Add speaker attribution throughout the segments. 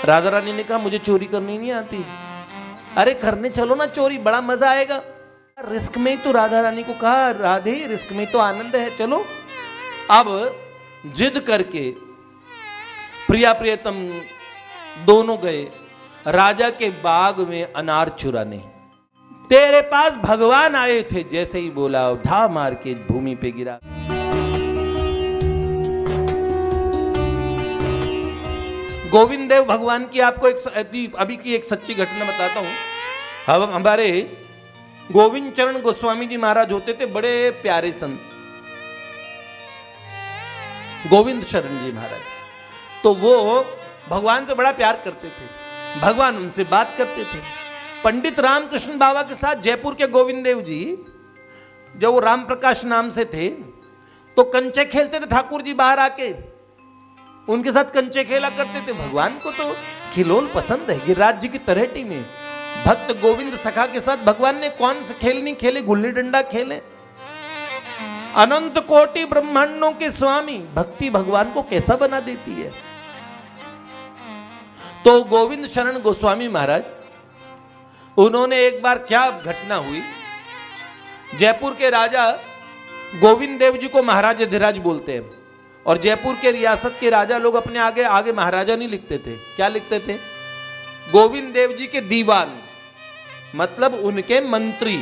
Speaker 1: राधा रानी ने कहा मुझे चोरी करनी नहीं आती। अरे करने चलो ना चोरी, बड़ा मजा आएगा। रिस्क में तो राधा रानी को कहा राधे रिस्क में तो आनंद है, चलो। अब जिद करके प्रिया प्रियतम दोनों गए राजा के बाग में अनार चुराने। तेरे पास भगवान आए थे, जैसे ही बोला धा मार के भूमि पे गिरा। गोविंद देव भगवान की आपको एक अभी की एक सच्ची घटना बताता हूं। अब हमारे गोविंद चरण गोस्वामी जी महाराज होते थे, बड़े प्यारे संत गोविंद शरण जी महाराज। तो वो भगवान से बड़ा प्यार करते थे, भगवान उनसे बात करते थे। पंडित रामकृष्ण बाबा के साथ जयपुर के गोविंद देव जी, जब वो राम प्रकाश नाम से थे, तो कंचे खेलते थे। ठाकुर जी बाहर आके उनके साथ कंचे खेला करते थे। भगवान को तो खिलौल पसंद है। गिरिराज जी की तरहेटी में भक्त गोविंद सखा के साथ भगवान ने कौन से खेल नहीं खेले, गुल्ली डंडा खेले। अनंत कोटि ब्रह्मांडों के स्वामी, भक्ति भगवान को कैसा बना देती है। तो गोविंद शरण गोस्वामी महाराज, उन्होंने एक बार क्या घटना हुई, जयपुर के राजा गोविंद देव जी को महाराज अधिराज बोलते हैं। और जयपुर के रियासत के राजा लोग अपने आगे आगे महाराजा नहीं लिखते थे। क्या लिखते थे? गोविंद देव जी के दीवान, मतलब उनके मंत्री।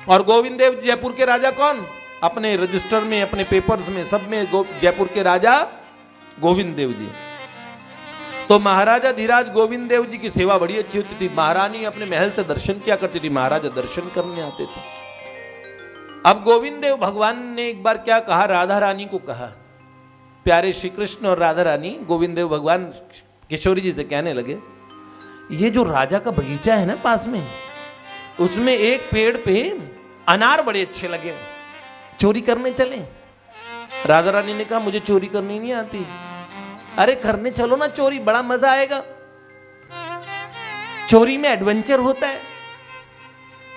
Speaker 1: और गोविंद देव जयपुर के राजा कौन? अपने रजिस्टर में, अपने पेपर्स में, सब में जयपुर के राजा गोविंद देव जी। तो महाराजा धीराज गोविंद देव जी की सेवा बड़ी अच्छी होती थी। महारानी अपने महल से दर्शन किया करती थी, महाराजा दर्शन करने आते थे। अब गोविंद देव भगवान ने एक बार क्या कहा, राधा रानी को कहा। प्यारे श्री कृष्ण और राधा रानी, गोविंद देव भगवान किशोरी जी से कहने लगे, ये जो राजा का बगीचा है ना पास में, उसमें एक पेड़ पे अनार बड़े अच्छे लगे, चोरी करने चले। राधा रानी ने कहा मुझे चोरी करनी नहीं आती। अरे करने चलो ना चोरी, बड़ा मजा आएगा। चोरी में एडवेंचर होता है,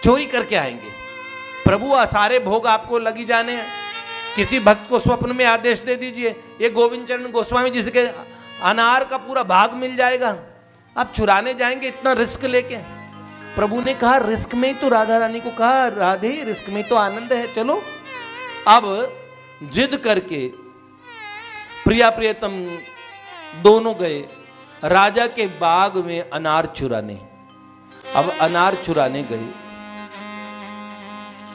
Speaker 1: चोरी करके आएंगे। प्रभु सारे भोग आपको लगी जाने हैं। किसी भक्त को स्वप्न में आदेश दे दीजिए, ये गोविंद चरण गोस्वामी जी से अनार का पूरा भाग मिल जाएगा, आप चुराने जाएंगे इतना रिस्क लेके। प्रभु ने कहा रिस्क में तो राधा रानी को कहा राधे रिस्क में तो आनंद है, चलो। अब जिद करके प्रिया प्रियतम दोनों गए राजा के बाग में अनार चुराने। अब अनार चुराने गए,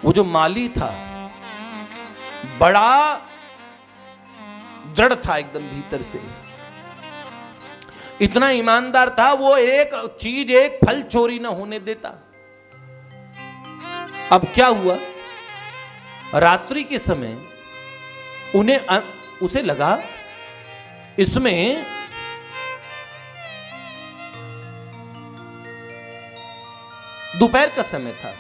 Speaker 1: वो जो माली था बड़ा दृढ़ था एकदम भीतर से, इतना ईमानदार था, वो एक चीज, एक फल चोरी ना होने देता। अब क्या हुआ, रात्रि के समय उसे लगा इसमें दोपहर का समय था,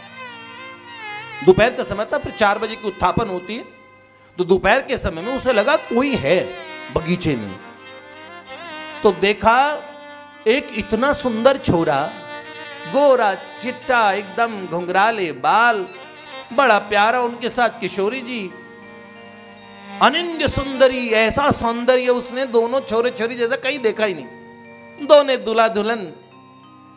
Speaker 1: दोपहर का समय था, फिर 4 बजे की उत्थापन होती है। तो दोपहर के समय में उसे लगा कोई है बगीचे में। तो देखा एक इतना सुंदर छोरा, गोरा चिट्टा, एकदम घुंघराले बाल, बड़ा प्यारा, उनके साथ किशोरी जी, अनिंद्य सुंदरी, ऐसा सौंदर्य उसने दोनों छोरे छोरी जैसा कहीं देखा ही नहीं। दोनों दूल्हा दुल्हन,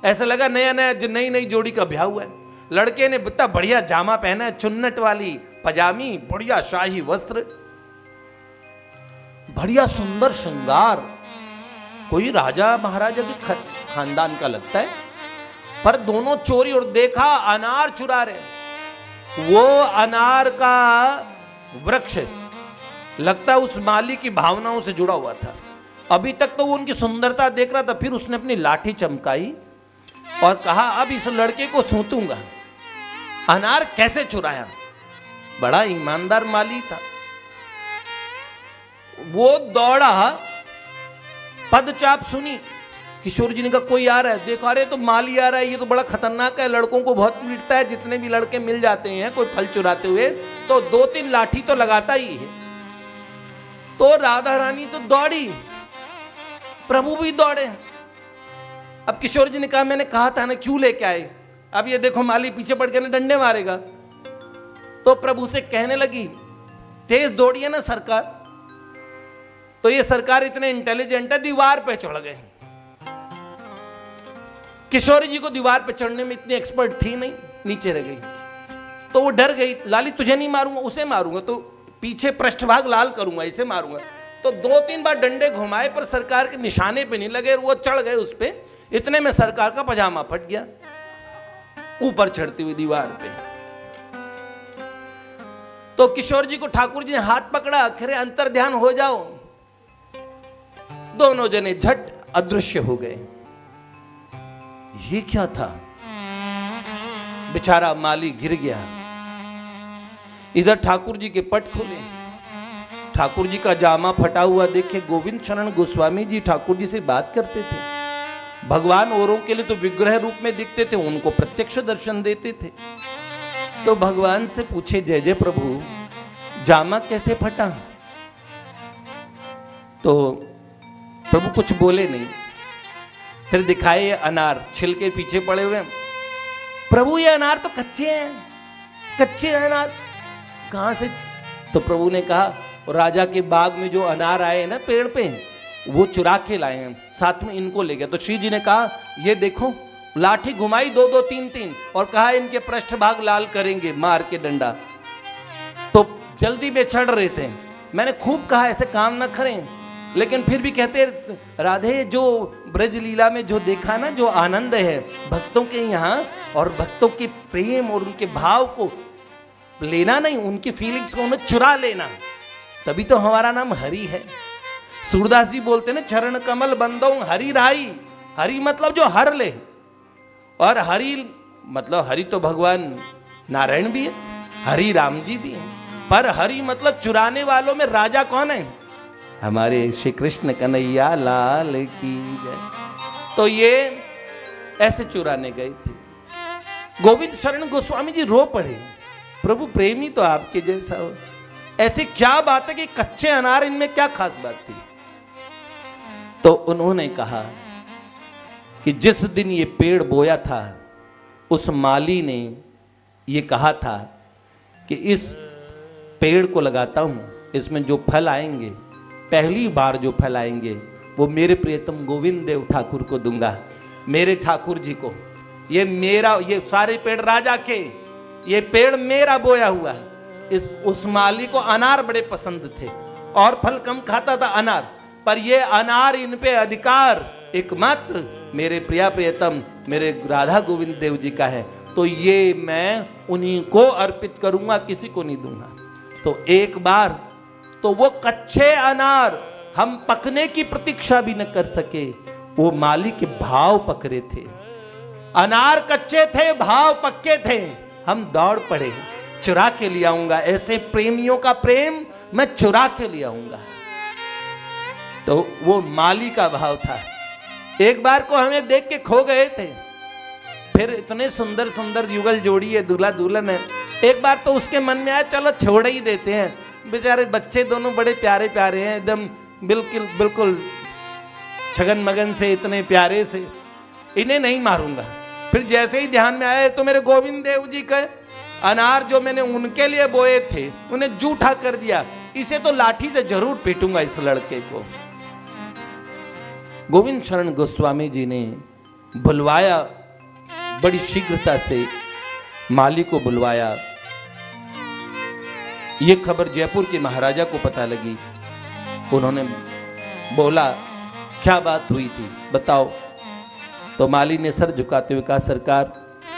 Speaker 1: ऐसा लगा नया नया नई नई जोड़ी का ब्याह हुआ है। लड़के ने इतना बढ़िया जामा पहना है, चुन्नट वाली पजामी, बढ़िया शाही वस्त्र, बढ़िया सुंदर श्रृंगार, कोई राजा महाराजा के खानदान का लगता है। पर दोनों चोरी, और देखा अनार चुरा रहे। वो अनार का वृक्ष लगता है उस माली की भावनाओं से जुड़ा हुआ था। अभी तक तो वो उनकी सुंदरता देख रहा था, फिर उसने अपनी लाठी चमकाई और कहा अब इस लड़के को सूतूंगा। अनार कैसे चुराया, बड़ा ईमानदार माली था। वो दौड़ा, पदचाप सुनी, किशोर जी ने कहा कोई आ रहा है। देखा रे तो माली आ रहा है, ये तो बड़ा खतरनाक है, लड़कों को बहुत पीटता है। जितने भी लड़के मिल जाते हैं कोई फल चुराते हुए तो 2-3 लाठी तो लगाता ही है। तो राधा रानी तो दौड़ी, प्रभु भी दौड़े। अब किशोर जी ने कहा मैंने कहा था ना, क्यों लेके आए, अब ये देखो माली पीछे पड़ के ना डंडे मारेगा। तो प्रभु से कहने लगी तेज दौड़ी है ना सरकार, तो ये सरकार इतने इंटेलिजेंट है, दीवार पे चढ़ गए। किशोरी जी को दीवार पे चढ़ने में इतनी एक्सपर्ट थी नहीं, नीचे रह गई। तो वो डर गई, लाली तुझे नहीं मारूंगा, उसे मारूंगा, तो पीछे पृष्ठभाग लाल करूंगा, इसे मारूंगा। तो 2-3 बार डंडे घुमाए पर सरकार के निशाने पे नहीं लगे, वो चढ़ गए उस पे। इतने में सरकार का पजामा फट गया ऊपर चढ़ती हुई दीवार पे। तो किशोर जी को ठाकुर जी ने हाथ पकड़ा, खरे अंतर ध्यान हो जाओ। दोनों जने झट अदृश्य हो गए। ये क्या था? बेचारा माली गिर गया। इधर ठाकुर जी के पट खुले, ठाकुर जी का जामा फटा हुआ देखे गोविंद शरण गोस्वामी जी ठाकुर जी से बात करते थे। भगवान औरों के लिए तो विग्रह रूप में दिखते थे, उनको प्रत्यक्ष दर्शन देते थे। तो भगवान से पूछे, जय जय प्रभु, जामा कैसे फटा? तो प्रभु कुछ बोले नहीं। फिर दिखाए अनार छिलके पीछे पड़े हुए। प्रभु ये अनार तो कच्चे हैं, कच्चे अनार कहां से? तो प्रभु ने कहा, राजा के बाग में जो अनार आए हैं ना पेड़ पे, वो चुरा के लाए हैं, साथ में इनको ले गए। तो श्री जी ने कहा, ये देखो, लाठी घुमाई 2-2, 3-3 और कहा इनके पृष्ठभाग लाल करेंगे मार के डंडा। तो जल्दी में चढ़ रहे थे। मैंने खूब कहा ऐसे काम न करें, लेकिन फिर भी कहते, राधे जो ब्रज लीला में जो देखा ना, जो आनंद है भक्तों के यहाँ, और भक्तों के प्रेम और उनके भाव को लेना नहीं, उनकी फीलिंग्स को उन्हें चुरा लेना, तभी तो हमारा नाम हरि है। सूरदास जी बोलते ना, चरण कमल बंदो हरि राई। हरि मतलब जो हर ले, और हरि मतलब हरि तो भगवान नारायण भी है, हरि राम जी भी है, पर हरि मतलब चुराने वालों में राजा कौन है? हमारे श्री कृष्ण कन्हैया लाल की जय। तो ये ऐसे चुराने गए थे। गोविंद शरण गोस्वामी जी रो पड़े, प्रभु प्रेमी तो आपके जैसा हो, ऐसी क्या बात है कि कच्चे अनार, इनमें क्या खास बात थी? तो उन्होंने कहा कि जिस दिन ये पेड़ बोया था, उस माली ने ये कहा था कि इस पेड़ को लगाता हूं, इसमें जो फल आएंगे, पहली बार जो फल आएंगे, वो मेरे प्रियतम गोविंद देव ठाकुर को दूंगा, मेरे ठाकुर जी को। ये मेरा, ये सारे पेड़ राजा के, ये पेड़ मेरा बोया हुआ है। उस माली को अनार बड़े पसंद थे, और फल कम खाता था अनार, पर ये अनार इन पे अधिकार एकमात्र मेरे प्रिया प्रियतम मेरे राधा गोविंद देव जी का है, तो ये मैं उन्हीं को अर्पित करूंगा, किसी को नहीं दूंगा। तो एक बार तो वो कच्चे अनार हम पकने की प्रतीक्षा भी न कर सके, वो माली के भाव पकड़े थे। अनार कच्चे थे, भाव पक्के थे, हम दौड़ पड़े, चुरा के ले आऊंगा, ऐसे प्रेमियों का प्रेम मैं चुरा के ले आऊंगा। तो वो माली का भाव था। एक बार को हमें देख के खो गए थे, फिर इतने सुंदर सुंदर युगल जोड़ी है, दूल्हा दुल्हन है। एक बार तो उसके मन में आया, चलो छोड़ ही देते हैं, बेचारे बच्चे दोनों बड़े प्यारे प्यारे हैं, एकदम बिल्कुल बिल्कुल छगन मगन से, इतने प्यारे से, इन्हें नहीं मारूंगा। फिर जैसे ही ध्यान में आया, तो मेरे गोविंद देव जी का अनार जो मैंने उनके लिए बोए थे, उन्हें जूठा कर दिया, इसे तो लाठी से जरूर पीटूंगा इस लड़के को। गोविंद शरण गोस्वामी जी ने बुलवाया, बड़ी शीघ्रता से माली को बुलवाया। ये खबर जयपुर के महाराजा को पता लगी। उन्होंने बोला, क्या बात हुई थी बताओ। तो माली ने सर झुकाते हुए कहा, सरकार,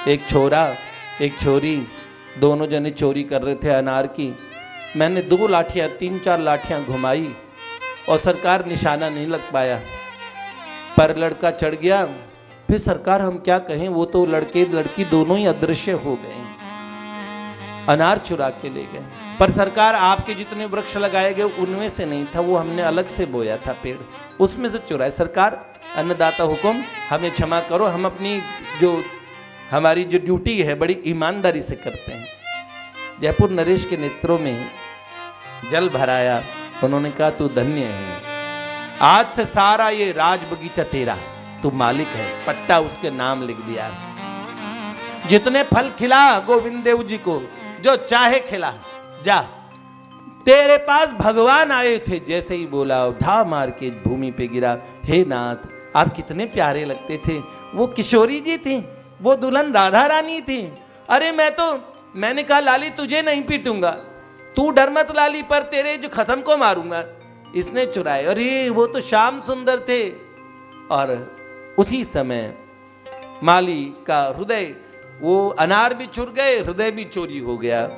Speaker 1: एक छोरा एक छोरी, दोनों जने चोरी कर रहे थे अनार की। मैंने 2 लाठियां 3-4 लाठियां घुमाई, और सरकार निशाना नहीं लग पाया, पर लड़का चढ़ गया। फिर सरकार हम क्या कहें, वो तो लड़के लड़की दोनों ही अदृश्य हो गए, अनार चुरा के ले गए। पर सरकार, आपके जितने वृक्ष लगाए गए उनमें से नहीं था, वो हमने अलग से बोया था पेड़, उसमें से चुराए। सरकार, अन्नदाता हुकुम, हमें क्षमा करो, हम अपनी जो हमारी जो ड्यूटी है बड़ी ईमानदारी से करते हैं। जयपुर नरेश के नेत्रों में जल भराया। उन्होंने कहा, तू धन्य है, आज से सारा ये राज बगीचा तेरा, तू मालिक है। पट्टा उसके नाम लिख दिया। जितने फल खिला गोविंद देव जी को, जो चाहे खिला, जा, तेरे पास भगवान आए थे। जैसे ही बोला, धा मार के भूमि पे गिरा। हे नाथ, आप कितने प्यारे लगते थे, वो किशोरी जी थी, वो दुल्हन राधा रानी थी। अरे मैंने कहा लाली तुझे नहीं पीटूंगा, तू डर मत लाली, पर तेरे जो खसम को मारूंगा। इसने चुराए। अरे वो तो श्याम सुंदर थे। और उसी समय माली का हृदय, वो अनार भी चुर गए, हृदय भी चोरी हो गया।